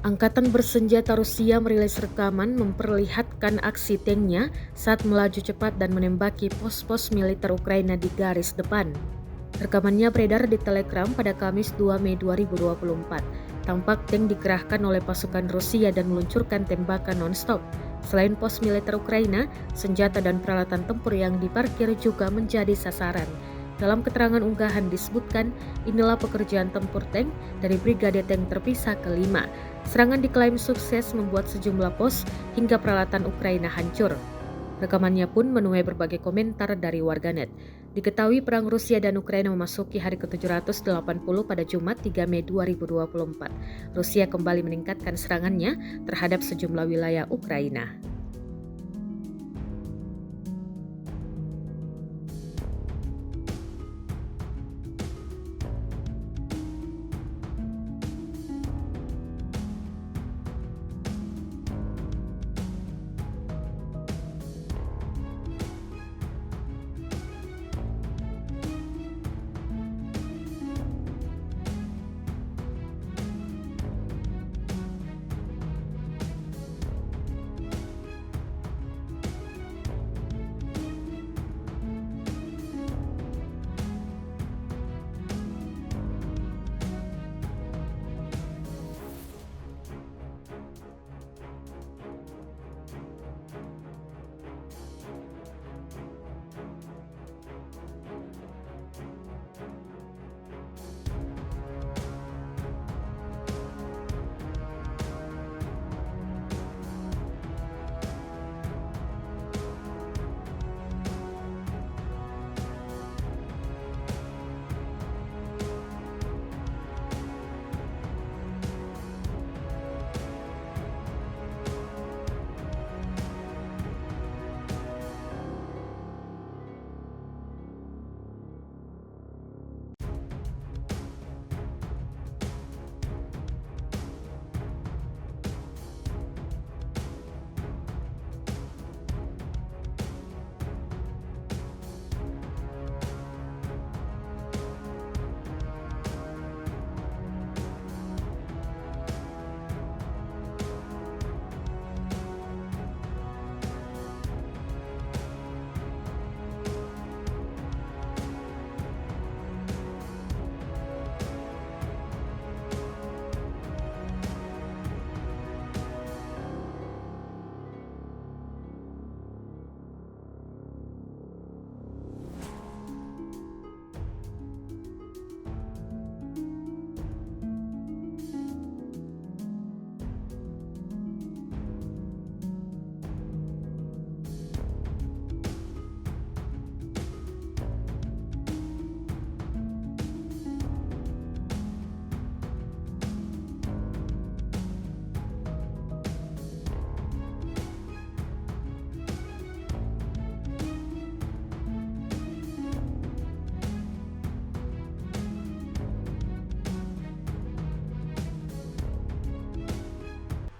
Angkatan bersenjata Rusia merilis rekaman memperlihatkan aksi tanknya saat melaju cepat dan menembaki pos-pos militer Ukraina di garis depan. Rekamannya beredar di Telegram pada Kamis 2 Mei 2024. Tampak tank dikerahkan oleh pasukan Rusia dan meluncurkan tembakan non-stop. Selain pos militer Ukraina, senjata dan peralatan tempur yang diparkir juga menjadi sasaran. Dalam keterangan unggahan disebutkan, inilah pekerjaan tempur tank dari Brigade Tank Terpisah ke-5. Serangan diklaim sukses membuat sejumlah pos hingga peralatan Ukraina hancur. Rekamannya pun menuai berbagai komentar dari warganet. Diketahui perang Rusia dan Ukraina memasuki hari ke-780 pada Jumat 3 Mei 2024. Rusia kembali meningkatkan serangannya terhadap sejumlah wilayah Ukraina.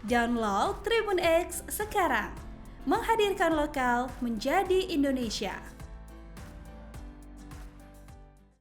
Download Tribun X sekarang, menghadirkan lokal menjadi Indonesia.